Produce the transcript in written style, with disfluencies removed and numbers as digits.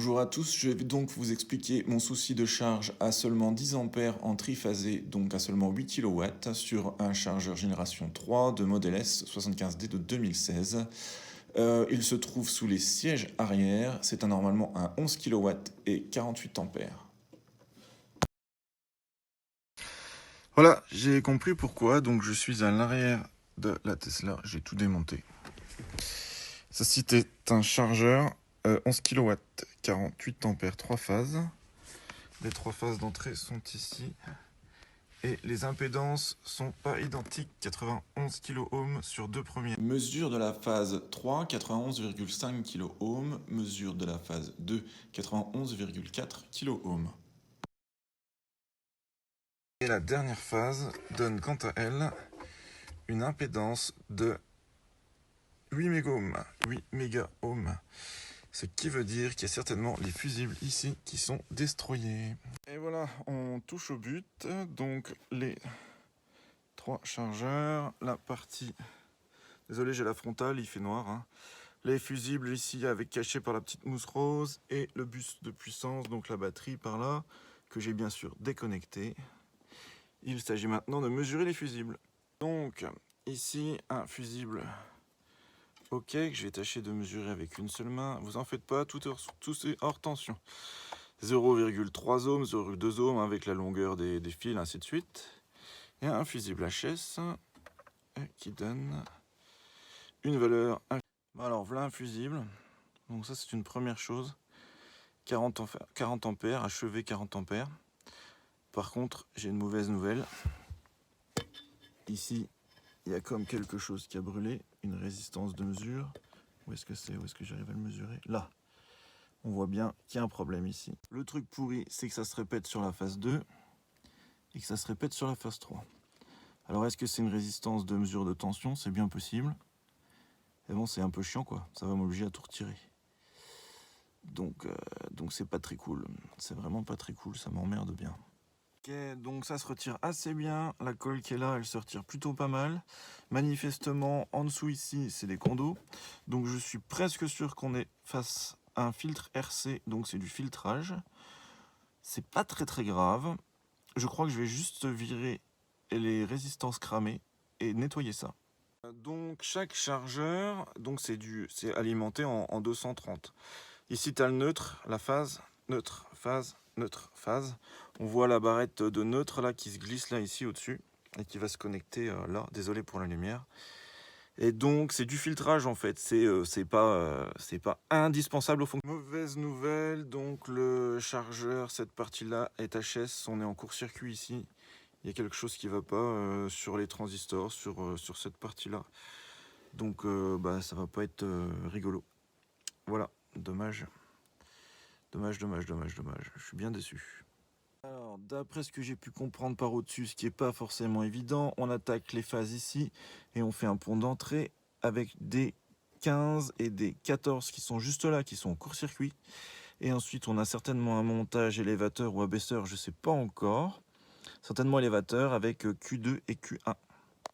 Bonjour à tous, je vais donc vous expliquer mon souci de charge à seulement 10 ampères en triphasé, donc à seulement 8 kW, sur un chargeur génération 3 de Model S 75D de 2016. Il se trouve sous les sièges arrière, c'est normalement un 11 kW et 48 ampères. Voilà, j'ai compris pourquoi, donc je suis à l'arrière de la Tesla, j'ai tout démonté. Ceci est un chargeur 11 kW, 48 ampères, 3 phases. Les 3 phases d'entrée sont ici. Et les impédances sont pas identiques, 91 kΩ sur deux premiers. Mesure de la phase 3, 91,5 kΩ. Mesure de la phase 2, 91,4 kΩ. Et la dernière phase donne quant à elle une impédance de 8 mégaohms. Ce qui veut dire qu'il y a certainement les fusibles ici qui sont destroyés. Et voilà, on touche au but. Donc les 3 chargeurs, la partie... Désolé, j'ai la frontale, il fait noir. Hein. Les fusibles ici avec caché par la petite mousse rose et le bus de puissance, donc la batterie par là, que j'ai bien sûr déconnecté. Il s'agit maintenant de mesurer les fusibles. Donc ici un fusible ok, que je vais tâcher de mesurer avec une seule main. Vous en faites pas, tout est hors tension. 0,3 ohms, 0,2 ohms avec la longueur des fils, ainsi de suite. Et un fusible HS qui donne une valeur. Alors voilà un fusible. Donc ça c'est une première chose. 40 ampères, achevé 40 ampères. Par contre, j'ai une mauvaise nouvelle. Ici, il y a comme quelque chose qui a brûlé, une résistance de mesure. Où est-ce que c'est? Où est-ce que j'arrive à le mesurer? Là. On voit bien qu'il y a un problème ici. Le truc pourri, c'est que ça se répète sur la phase 2 et que ça se répète sur la phase 3. Alors est-ce que c'est une résistance de mesure de tension? C'est bien possible. Et bon, c'est un peu chiant quoi, ça va m'obliger à tout retirer. Donc c'est pas très cool, c'est vraiment pas très cool, ça m'emmerde bien. Ok, donc ça se retire assez bien, la colle qui est là, elle se retire plutôt pas mal. Manifestement, en dessous ici, c'est des condos. Donc je suis presque sûr qu'on est face à un filtre RC, donc c'est du filtrage. C'est pas très grave. Je crois que je vais juste virer les résistances cramées et nettoyer ça. Donc chaque chargeur, donc c'est alimenté en 230. Ici tu as le neutre, la phase, neutre, phase, neutre, phase. On voit la barrette de neutre là qui se glisse là ici au-dessus et qui va se connecter là. Désolé pour la lumière. Et donc c'est du filtrage en fait, c'est pas indispensable au fonctionnement. Mauvaise nouvelle, donc le chargeur, cette partie-là est HS, on est en court-circuit ici. Il y a quelque chose qui va pas sur les transistors, sur cette partie-là. Donc ça va pas être rigolo. Voilà, dommage. Dommage. Je suis bien déçu. Alors, d'après ce que j'ai pu comprendre par au-dessus, ce qui n'est pas forcément évident, on attaque les phases ici et on fait un pont d'entrée avec des 15 et des 14 qui sont juste là, qui sont en court-circuit. Et ensuite, on a certainement un montage élévateur ou abaisseur, je ne sais pas encore. Certainement élévateur avec Q2 et Q1.